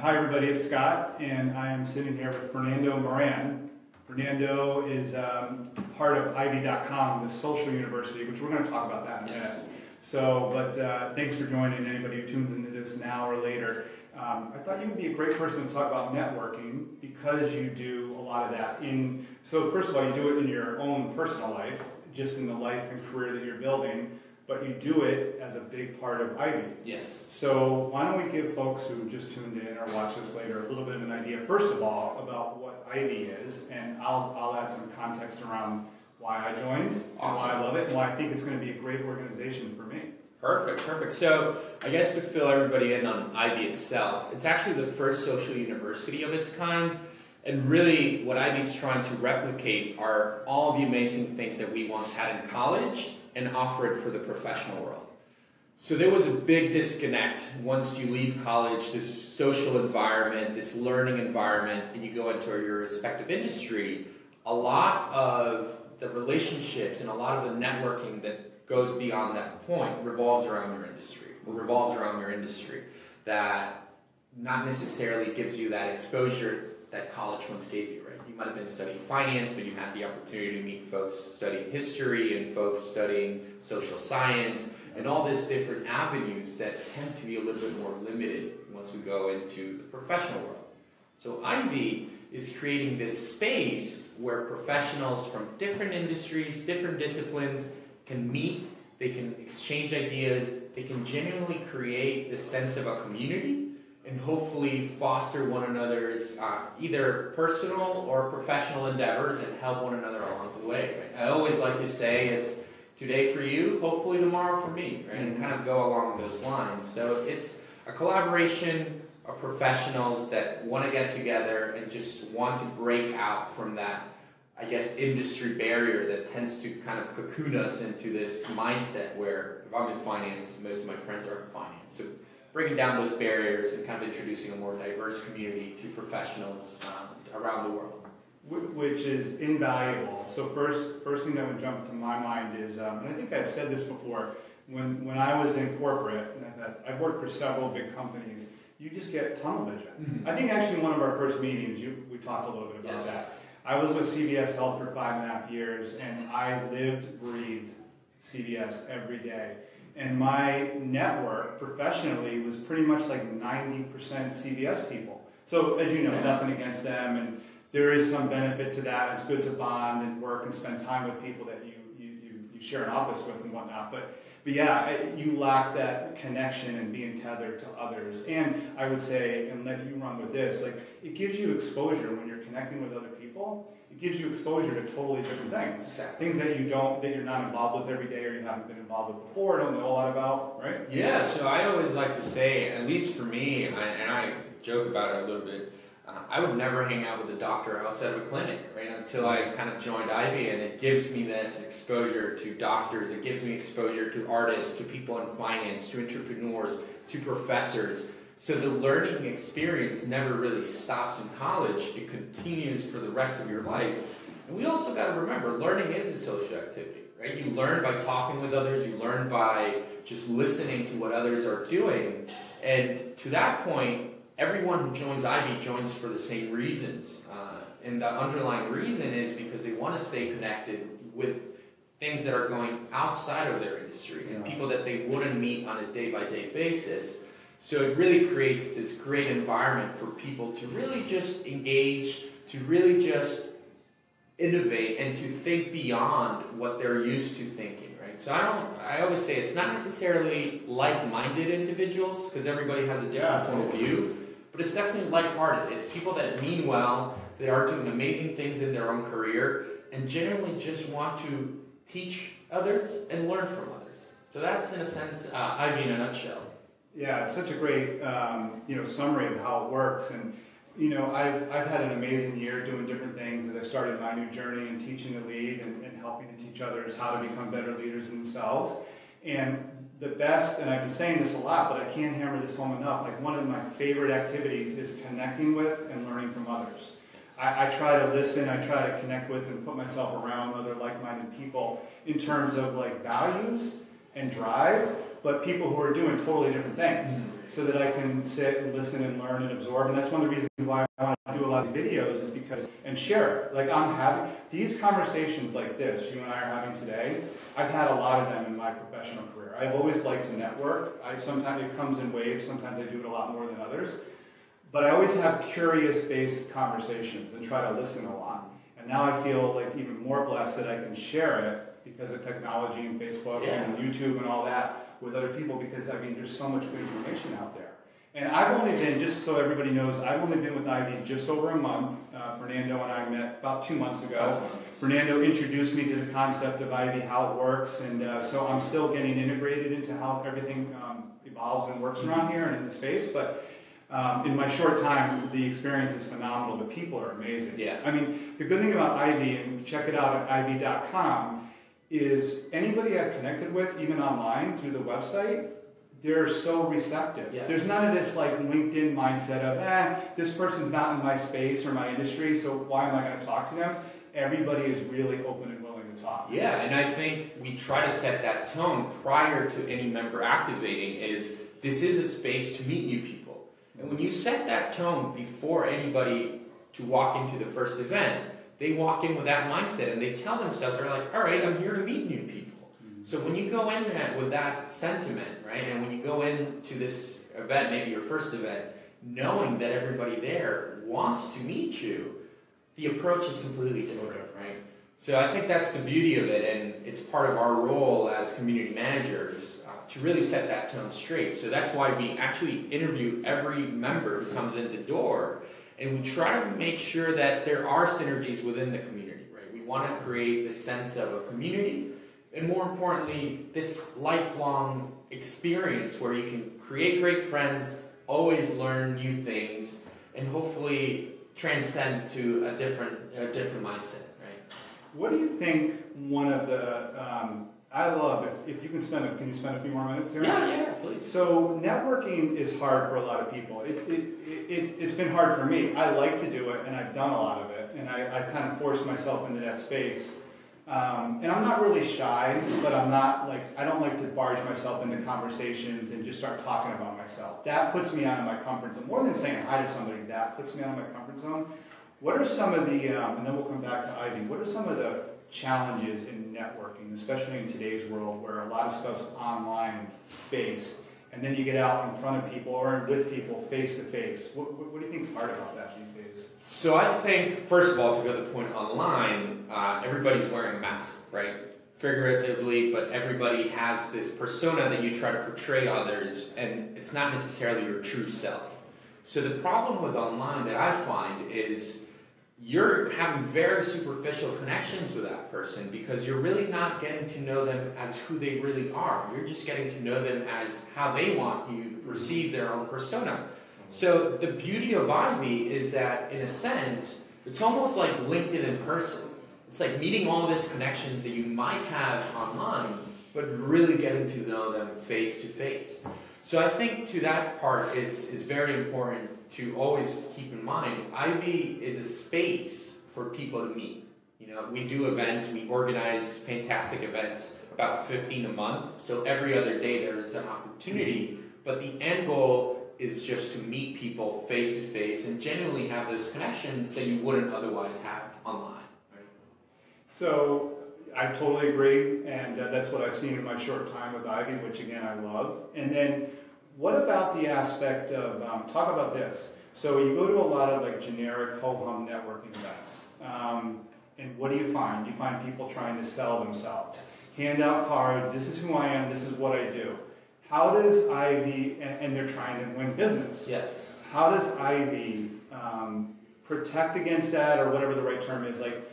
Hi everybody, it's Scott, and I am sitting here with Fernando Moran. Fernando is part of Ivy.com, the social university, which we're going to talk about that in a minute. So, but thanks for joining, anybody who tunes into this now or later. I thought you would be a great person to talk about networking because you do a lot of that. So first of all, you do it in your own personal life, just in the life and career that you're building, but you do it as a big part of Ivy. Yes. So why don't we give folks who just tuned in or watch this later a little bit of an idea, first of all, about what Ivy is, and I'll add some context around why I joined, and why I love it, and why I think it's going to be a great organization for me. Perfect. So I guess to fill everybody in on Ivy itself, it's actually the first social university of its kind. And really what Ivy's trying to replicate are all of the amazing things that we once had in college and offer it for the professional world. So there was a big disconnect once you leave college, this social environment, this learning environment, and you go into your respective industry. A lot of the relationships and a lot of the networking that goes beyond that point revolves around your industry, that not necessarily gives you that exposure that college once gave you, right? You might have been studying finance, but you had the opportunity to meet folks studying history and folks studying social science and all these different avenues that tend to be a little bit more limited once we go into the professional world. So Ivy is creating this space where professionals from different industries, different disciplines can meet, they can exchange ideas, they can genuinely create the sense of a community and hopefully foster one another's either personal or professional endeavors and help one another along the way. Right? I always like to say it's today for you, hopefully tomorrow for me, right? And kind of go along those lines. So it's a collaboration of professionals that want to get together and just want to break out from that, I guess, industry barrier that tends to kind of cocoon us into this mindset where if I'm in finance, most of my friends are in finance. So breaking down those barriers and kind of introducing a more diverse community to professionals around the world. Which is invaluable. So first thing that would jump to my mind is, and I think I've said this before, when I was in corporate, and I've worked for several big companies, you just get tunnel vision. Mm-hmm. I think actually one of our first meetings, we talked a little bit about that. I was with CVS Health for 5.5 years, and I lived, breathed CVS every day. And my network professionally was pretty much like 90% CVS people. So as you know, nothing against them, and there is some benefit to that. It's good to bond and work and spend time with people that you share an office with and whatnot. But yeah, you lack that connection and being tethered to others. And I would say, and let you run with this, like it gives you exposure when you're connecting with other people. It gives you exposure to totally different things. Things that you're not involved with every day or you haven't been involved with before, don't know a lot about, right? Yeah, so I always like to say, at least for me, and I joke about it a little bit, I would never hang out with a doctor outside of a clinic, right, until I kind of joined Ivy, and it gives me this exposure to doctors, it gives me exposure to artists, to people in finance, to entrepreneurs, to professors. So the learning experience never really stops in college, it continues for the rest of your life. And we also got to remember, learning is a social activity, right? You learn by talking with others, you learn by just listening to what others are doing, and to that point, everyone who joins Ivy joins for the same reasons. And the underlying reason is because they want to stay connected with things that are going outside of their industry and people that they wouldn't meet on a day-by-day basis. So it really creates this great environment for people to really just engage, to really just innovate, and to think beyond what they're used to thinking, right? So I always say it's not necessarily like-minded individuals, because everybody has a different point of view, but it's definitely like-hearted. It's people that mean well, they are doing amazing things in their own career, and generally just want to teach others and learn from others. So that's, in a sense, Ivy in a nutshell. Yeah, it's such a great summary of how it works. And I've had an amazing year doing different things as I started my new journey and teaching to lead and helping to teach others how to become better leaders themselves. And the best, and I've been saying this a lot, but I can't hammer this home enough, like one of my favorite activities is connecting with and learning from others. I try to listen, I try to connect with and put myself around other like-minded people in terms of like values and drive, but people who are doing totally different things, so that I can sit and listen and learn and absorb. And that's one of the reasons why I want to do a lot of these videos, is because, and share it. Like, I'm having these conversations like this you and I are having today. I've had a lot of them in my professional career. I've always liked to network. Sometimes it comes in waves, sometimes I do it a lot more than others. But I always have curious-based conversations and try to listen a lot. And now I feel like even more blessed that I can share it because of technology and Facebook and YouTube and all that with other people, because I mean, there's so much good information out there. And I've only been, just so everybody knows, I've only been with Ivy just over a month. Fernando and I met about 2 months ago. Fernando introduced me to the concept of Ivy, how it works, and so I'm still getting integrated into how everything evolves and works around here and in the space. But in my short time, the experience is phenomenal. The people are amazing. Yeah. I mean, the good thing about Ivy, and check it out at ivy.com, is anybody I've connected with, even online through the website, they're so receptive. Yes. There's none of this like LinkedIn mindset of, this person's not in my space or my industry, so why am I going to talk to them? Everybody is really open and willing to talk. Yeah, and I think we try to set that tone prior to any member activating. Is this is a space to meet new people. And when you set that tone before anybody to walk into the first event, they walk in with that mindset and they tell themselves, they're like, all right, I'm here to meet new people. So when you go in there with that sentiment, right, and when you go into this event, maybe your first event, knowing that everybody there wants to meet you, the approach is completely different, right? So I think that's the beauty of it, and it's part of our role as community managers to really set that tone straight. So that's why we actually interview every member who comes in the door, and we try to make sure that there are synergies within the community, right? We want to create the sense of a community, and more importantly, this lifelong experience where you can create great friends, always learn new things, and hopefully transcend to a different mindset, right? What do you think one of the, I love, if you can spend a few more minutes here? Yeah, please. So networking is hard for a lot of people. It's been hard for me. I like to do it, and I've done a lot of it, and I kind of forced myself into that space. And I'm not really shy, but I don't like to barge myself into conversations and just start talking about myself. That puts me out of my comfort zone. More than saying hi to somebody, that puts me out of my comfort zone. What are some of the, and then we'll come back to Ivy, what are some of the challenges in networking, especially in today's world where a lot of stuff's online based, and then you get out in front of people or with people face to face? What do you think is hard about that these days? So I think, first of all, to go to the point online, everybody's wearing a mask, right? Figuratively, but everybody has this persona that you try to portray others, and it's not necessarily your true self. So the problem with online that I find is you're having very superficial connections with that person because you're really not getting to know them as who they really are. You're just getting to know them as how they want you to perceive their own persona. So the beauty of Ivy is that, in a sense, it's almost like LinkedIn in person. It's like meeting all these connections that you might have online, but really getting to know them face to face. So I think to that part, it's very important to always keep in mind, Ivy is a space for people to meet. You know, we do events, we organize fantastic events, about 15 a month. So every other day there is an opportunity, but the end goal is just to meet people face to face and genuinely have those connections that you wouldn't otherwise have online. Right? So I totally agree, and that's what I've seen in my short time with Ivy, which again I love. And then what about the aspect of, talk about this. So you go to a lot of like generic ho-hum networking events, and what do you find? You find people trying to sell themselves, hand out cards, this is who I am, this is what I do. How does Ivy, and they're trying to win business. Yes. How does Ivy protect against that, or whatever the right term is? Like,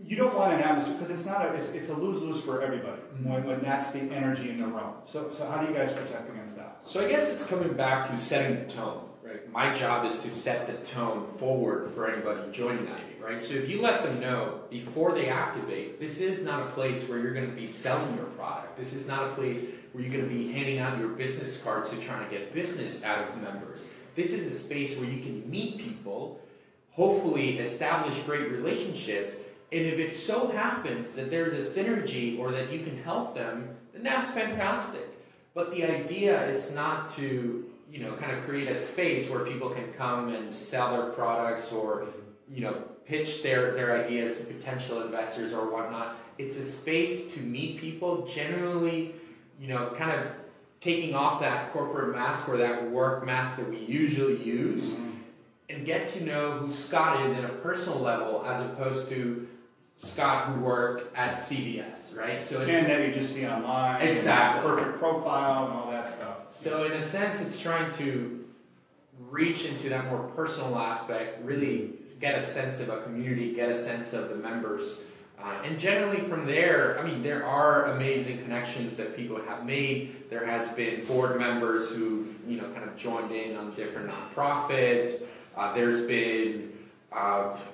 you don't want an atmosphere, because it's a lose-lose for everybody when that's the energy in the room. So how do you guys protect against that? So I guess it's coming back to setting the tone, right? My job is to set the tone forward for anybody joining Ivy, right? So if you let them know before they activate, this is not a place where you're going to be selling your product. This is not a place where you're going to be handing out your business cards to trying to get business out of members. This is a space where you can meet people, hopefully establish great relationships, And if it so happens that there's a synergy or that you can help them, then that's fantastic. But the idea is not to, kind of create a space where people can come and sell their products or, pitch their ideas to potential investors or whatnot. It's a space to meet people, generally, kind of taking off that corporate mask or that work mask that we usually use, and get to know who Scott is in a personal level as opposed to Scott who worked at CVS, right? So it's, and that you just see online, exactly, perfect profile and all that stuff. So in a sense, it's trying to reach into that more personal aspect, really get a sense of a community, get a sense of the members. And generally from there, there are amazing connections that people have made. There has been board members who've, kind of joined in on different nonprofits. There's been,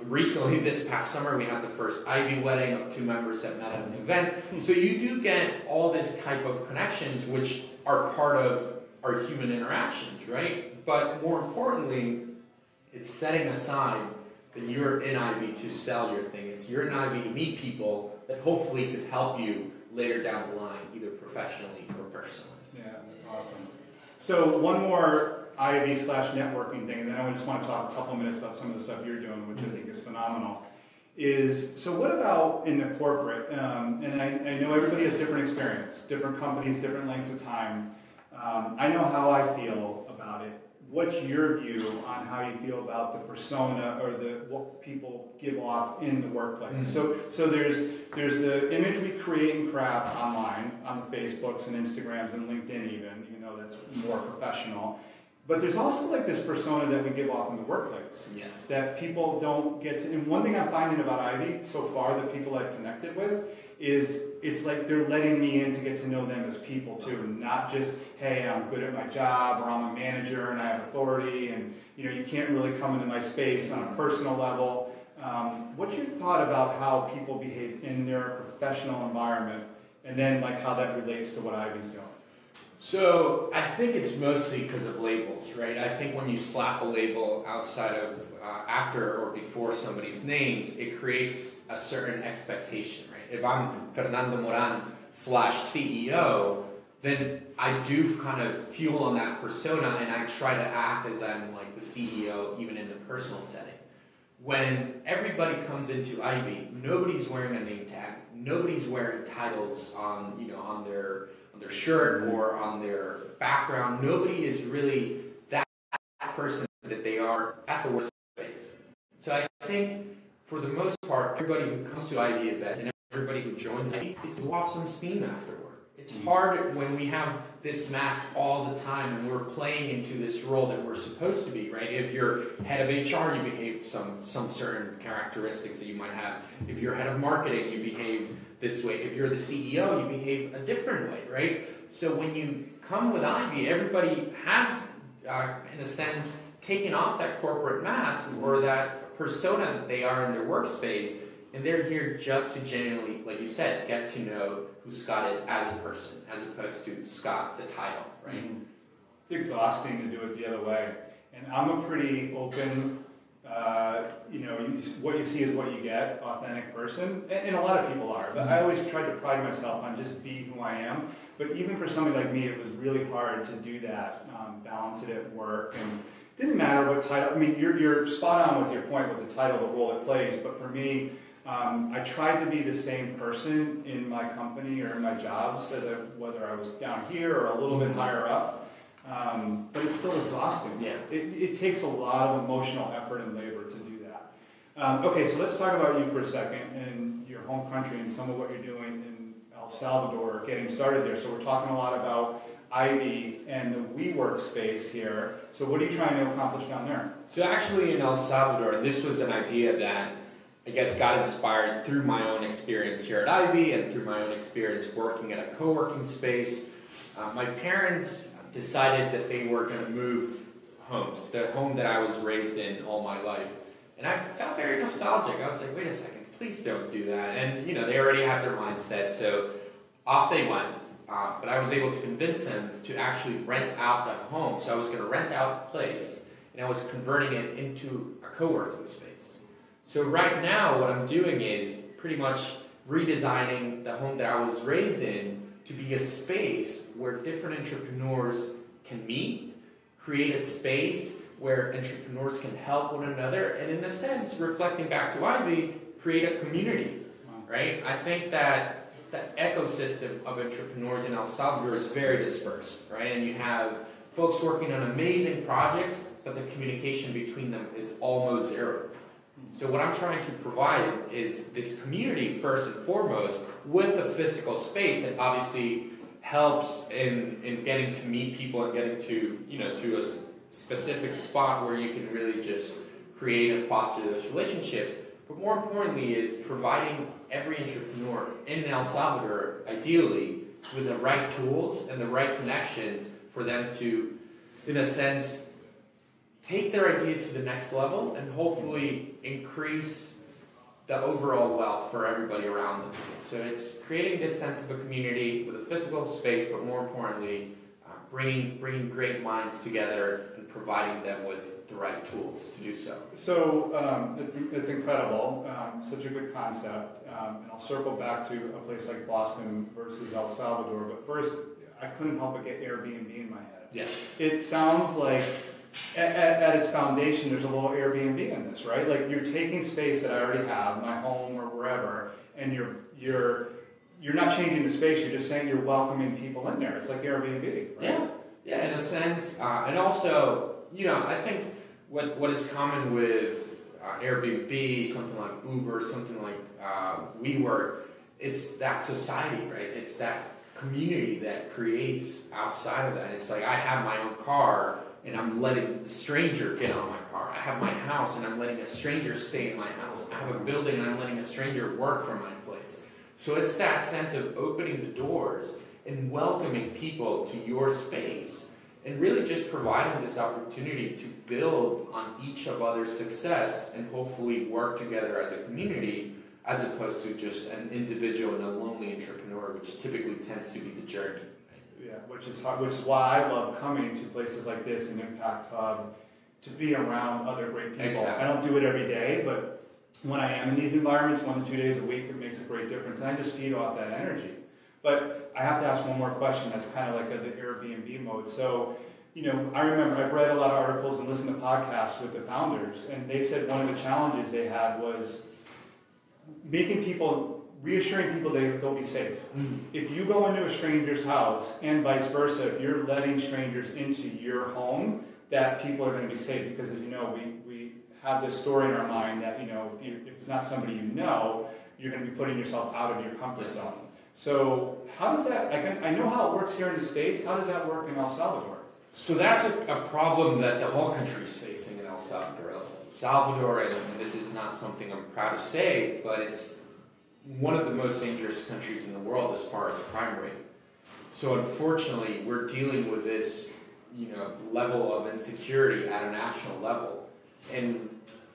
recently this past summer, we had the first Ivy wedding of 2 members that met at an event. So you do get all this type of connections, which are part of our human interactions, right? But more importantly, it's setting aside that you're in Ivy to sell your thing. You're in Ivy to meet people that hopefully could help you later down the line, either professionally or personally. Yeah, that's awesome. So one more Ivy/networking thing, and then I just want to talk a couple of minutes about some of the stuff you're doing, which I think is phenomenal. So what about in the corporate? And I know everybody has different experience, different companies, different lengths of time. I know how I feel about it. What's your view on how you feel about the persona or what people give off in the workplace? So there's the image we create and craft online on the Facebooks and Instagrams and LinkedIn even though that's more professional. But there's also like this persona that we give off in the workplace. Yes. That people don't get to. And one thing I'm finding about Ivy so far, the people I've connected with, is it's like they're letting me in to get to know them as people too, not just, hey, I'm good at my job, or I'm a manager and I have authority, and you can't really come into my space on a personal level. What's your thought about how people behave in their professional environment, and then like how that relates to what Ivy's doing? So I think it's mostly because of labels, right? I think when you slap a label outside of, after or before somebody's names, it creates a certain expectation, right? If I'm Fernando Moran /CEO, then I do kind of fuel on that persona, and I try to act as I'm like the CEO, even in a personal setting. When everybody comes into Ivy, nobody's wearing a name tag, nobody's wearing titles on their shirt or on their background. Nobody is really that person that they are at the workspace. So I think for the most part, everybody who comes to Ivy events and everybody who joins Ivy is to blow off some steam afterward. It's hard when we have this mask all the time and we're playing into this role that we're supposed to be, right? If you're head of HR, you behave some certain characteristics that you might have. If you're head of marketing, you behave this way. If you're the CEO, you behave a different way, right? So when you come with Ivy, everybody has, in a sense, taken off that corporate mask or that persona that they are in their workspace, and they're here just to genuinely, like you said, get to know who Scott is as a person, as opposed to Scott, the title, right? Mm-hmm. It's exhausting to do it the other way. And I'm a pretty open, what you see is what you get, authentic person. And a lot of people are, but I always try to pride myself on just being who I am. But even for somebody like me, it was really hard to do that, balance it at work. And it didn't matter what title. I mean, you're spot on with your point with the title, the role it plays. But for me, I tried to be the same person in my company or in my jobs, whether I was down here or a little bit higher up. But it's still exhausting. Yeah. It takes a lot of emotional effort and labor to do that. Okay, so let's talk about you for a second and your home country and some of what you're doing in El Salvador, getting started there. So we're talking a lot about Ivy and the WeWork space here. So what are you trying to accomplish down there? So actually in El Salvador, this was an idea that I guess got inspired through my own experience here at Ivy and through my own experience working at a co-working space. My parents decided that they were going to move homes, the home that I was raised in all my life. And I felt very nostalgic. I was like, wait a second, please don't do that. And, they already had their mindset, so off they went. But I was able to convince them to actually rent out the home. So I was going to rent out the place, and I was converting it into a co-working space. So right now, what I'm doing is pretty much redesigning the home that I was raised in to be a space where different entrepreneurs can meet, create a space where entrepreneurs can help one another, and in a sense, reflecting back to Ivy, create a community, right? I think that the ecosystem of entrepreneurs in El Salvador is very dispersed, right? And you have folks working on amazing projects, but the communication between them is almost zero. So what I'm trying to provide is this community first and foremost with a physical space that obviously helps in getting to meet people and getting to, to a specific spot where you can really just create and foster those relationships. But more importantly is providing every entrepreneur in El Salvador, ideally, with the right tools and the right connections for them to, in a sense, take their idea to the next level and hopefully increase the overall wealth for everybody around them. So it's creating this sense of a community with a physical space, but more importantly, bringing great minds together and providing them with the right tools to do so. So it's incredible, such a good concept, and I'll circle back to a place like Boston versus El Salvador, but first, I couldn't help but get Airbnb in my head. Yes. It sounds like at its foundation, there's a little Airbnb in this, right? Like you're taking space that I already have, my home or wherever, and you're not changing the space. You're just saying you're welcoming people in there. It's like Airbnb, right? Yeah, in a sense, and also, I think what is common with Airbnb, something like Uber, something like WeWork, it's that society, right? It's that community that creates outside of that. It's like I have my own car and I'm letting a stranger get on my car. I have my house and I'm letting a stranger stay in my house. I have a building and I'm letting a stranger work from my place. So it's that sense of opening the doors and welcoming people to your space and really just providing this opportunity to build on each of other's success and hopefully work together as a community as opposed to just an individual and a lonely entrepreneur, which typically tends to be the journey. Yeah, which is why I love coming to places like this, an Impact Hub, to be around other great people. Exactly. I don't do it every day, but when I am in these environments, 1 to 2 days a week, it makes a great difference, and I just feed off that energy. But I have to ask one more question that's kind of like the Airbnb mode. So, I remember I've read a lot of articles and listened to podcasts with the founders, and they said one of the challenges they had was reassuring people they'll be safe. Mm-hmm. If you go into a stranger's house and vice versa, if you're letting strangers into your home, that people are going to be safe because, as you know, we have this story in our mind that, if it's not somebody you're going to be putting yourself out of your comfort zone. So how does that, I know how it works here in the States, how does that work in El Salvador? So that's a problem that the whole country is facing in El Salvador. El Salvador, and this is not something I'm proud to say, but it's one of the most dangerous countries in the world as far as crime rate. So unfortunately, we're dealing with this, level of insecurity at a national level. And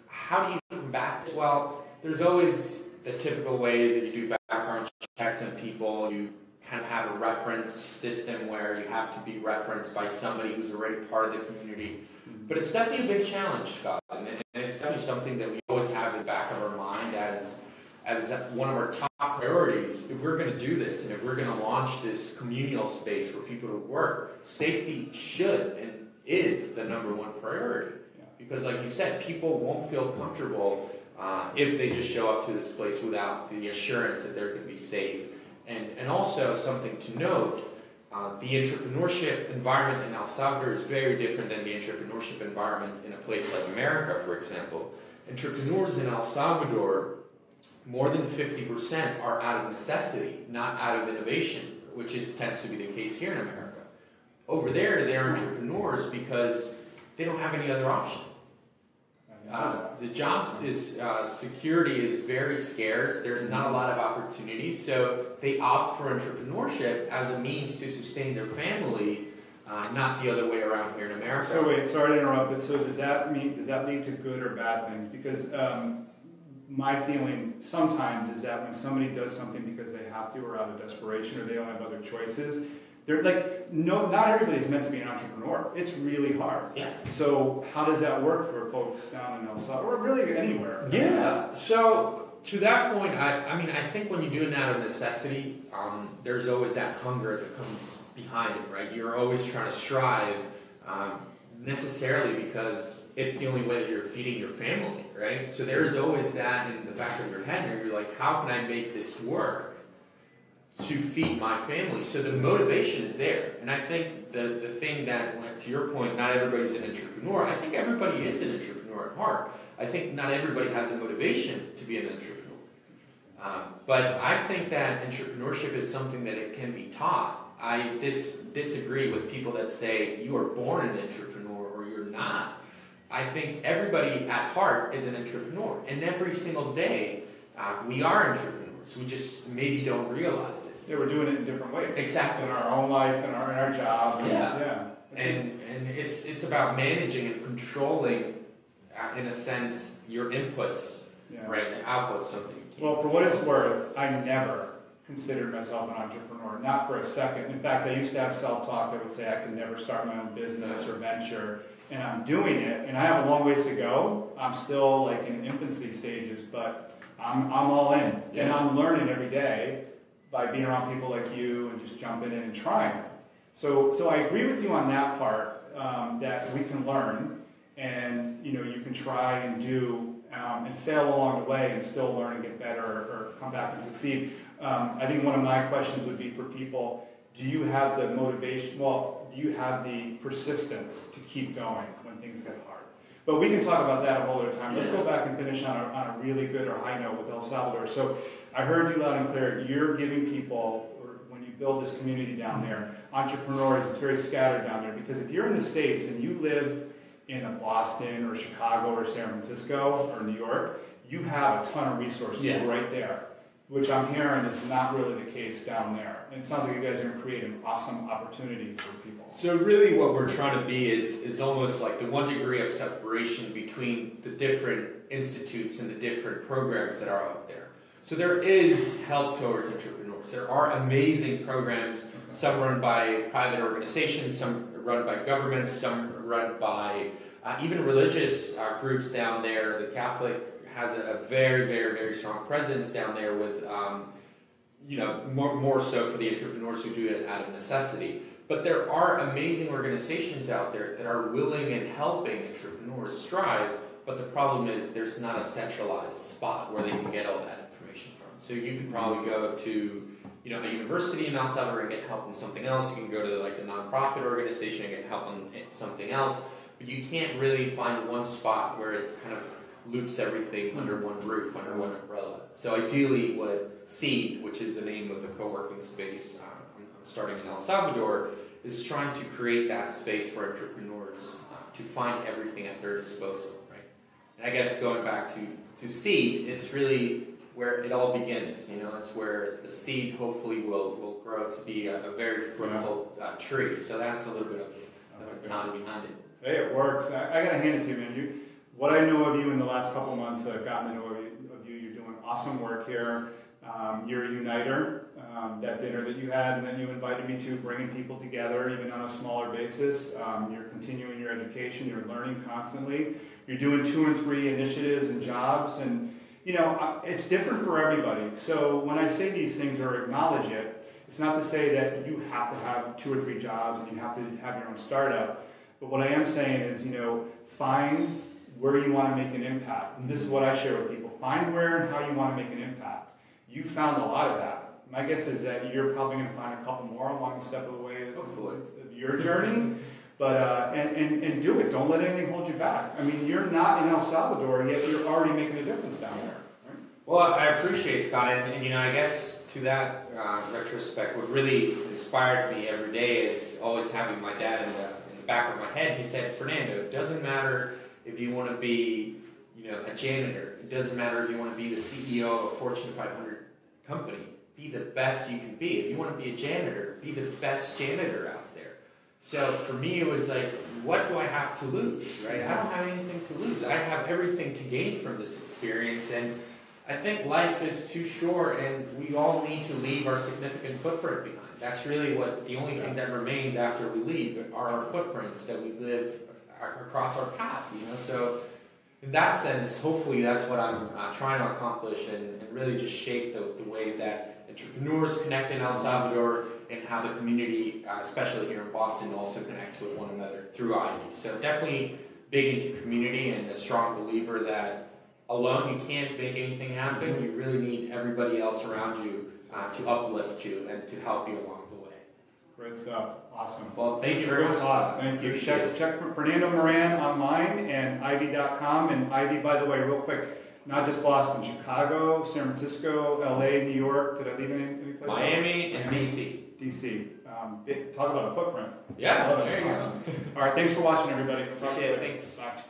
how do you combat this? Well, there's always the typical ways that you do background checks on people. You kind of have a reference system where you have to be referenced by somebody who's already part of the community. But it's definitely a big challenge, Scott, and it's definitely something that we always have in the back of our mind as one of our top priorities. If we're going to do this, and if we're going to launch this communal space for people to work, safety should and is the #1 priority. Yeah. Because like you said, people won't feel comfortable if they just show up to this place without the assurance that they're going to be safe. And also something to note, the entrepreneurship environment in El Salvador is very different than the entrepreneurship environment in a place like America, for example. Entrepreneurs in El Salvador, more than 50% are out of necessity, not out of innovation, which tends to be the case here in America. Over there, they're entrepreneurs because they don't have any other option. The jobs security is very scarce. There's not a lot of opportunities, so they opt for entrepreneurship as a means to sustain their family, not the other way around here in America. So wait, sorry to interrupt, but so does that lead to good or bad things? Because my feeling sometimes is that when somebody does something because they have to or out of desperation or they don't have other choices, they're like, no, not everybody's meant to be an entrepreneur. It's really hard. Yes. So how does that work for folks down in El Salvador or really anywhere? Yeah. So to that point, I mean, I think when you do it out of necessity, there's always that hunger that comes behind it, right? You're always trying to strive, necessarily because it's the only way that you're feeding your family, right? So there's always that in the back of your head where you're like, how can I make this work to feed my family? So the motivation is there. And I think the thing that, like, to your point, not everybody's an entrepreneur. I think everybody is an entrepreneur at heart. I think not everybody has the motivation to be an entrepreneur. But I think that entrepreneurship is something that it can be taught. I disagree with people that say you are born an entrepreneur or you're not. I think everybody at heart is an entrepreneur. And every single day, we are entrepreneurs. We just maybe don't realize it. Yeah, we're doing it in different ways. Exactly. In our own life, in our job. Yeah. And it's about managing and controlling, in a sense, your inputs, right, and outputs, something. Well, for what it's worth, I never considered myself an entrepreneur, not for a second. In fact, I used to have self-talk that would say I could never start my own business or venture, and I'm doing it, and I have a long ways to go. I'm still like in infancy stages, but I'm all in, and I'm learning every day by being around people like you and just jumping in and trying. So I agree with you on that part, that we can learn, and you can try and do and fail along the way and still learn and get better or come back and succeed. I think one of my questions would be for people, do you have the motivation, do you have the persistence to keep going when things get hard? But we can talk about that a whole other time. Let's go back and finish on a really good or high note with El Salvador. So I heard you loud and clear, you're giving people, or when you build this community down there, entrepreneurs, it's very scattered down there, because if you're in the States and you live in Boston or Chicago or San Francisco or New York, you have a ton of resources right there, which I'm hearing is not really the case down there. And it sounds like you guys are going to create an awesome opportunity for people. So really what we're trying to be is almost like the 1 degree of separation between the different institutes and the different programs that are out there. So there is help towards entrepreneurs. There are amazing programs, some run by private organizations, some run by governments, some run by even religious groups down there. The Catholic has a very, very, very strong presence down there with, more so for the entrepreneurs who do it out of necessity. But there are amazing organizations out there that are willing and helping entrepreneurs strive, but the problem is there's not a centralized spot where they can get all that information from. So you can probably go to a university in El Salvador and get help in something else. You can go to like a nonprofit organization and get help in something else. But you can't really find one spot where it kind of loops everything under one roof, under one umbrella. So ideally what SEED, which is the name of the co-working space I'm starting in El Salvador, is trying to create that space for entrepreneurs to find everything at their disposal, right? And I guess going back to SEED, it's really where it all begins. It's where the seed hopefully will grow to be a very fruitful tree. So that's a little bit of the time behind it. Hey, it works. I got to hand it to you, man. What I know of you in the last couple of months that I've gotten to know of you, you're doing awesome work here. You're a uniter. That dinner that you had and then you invited me to, bringing people together even on a smaller basis. You're continuing your education. You're learning constantly. You're doing 2 and 3 initiatives and jobs, and it's different for everybody. So when I say these things or acknowledge it, it's not to say that you have to have 2 or 3 jobs and you have to have your own startup. But what I am saying is, find where you want to make an impact. And this is what I share with people. Find where and how you want to make an impact. You found a lot of that. My guess is that you're probably going to find a couple more along the step of the way of your journey. But and do it. Don't let anything hold you back. I mean, you're not in El Salvador, yet you're already making a difference down there. Right? Well, I appreciate it, Scott. And I guess to that retrospect, what really inspired me every day is always having my dad in the back of my head. He said, Fernando, it doesn't matter if you want to be, a janitor. It doesn't matter if you want to be the CEO of a Fortune 500 company. Be the best you can be. If you want to be a janitor, be the best janitor out there. So for me, it was like, what do I have to lose, right? I don't have anything to lose. I have everything to gain from this experience. And I think life is too short, and we all need to leave our significant footprint behind. That's really the only thing that remains after we leave are our footprints that we live across our path, So in that sense, hopefully that's what I'm trying to accomplish and really just shape the way that entrepreneurs connect in El Salvador and how the community, especially here in Boston, also connects with one another through Ivy. So definitely big into community and a strong believer that alone you can't make anything happen. You really need everybody else around you to uplift you and to help you along the way. Great stuff. Awesome. Well, thank you very much. Thank you. Check for Fernando Moran online and Ivy.com. And Ivy, by the way, real quick, not just Boston, Chicago, San Francisco, LA, New York. Did I leave any place? Miami and DC. DC. Talk about a footprint. Yeah, there you go. All right, thanks for watching, everybody. Appreciate it. Thanks. Bye.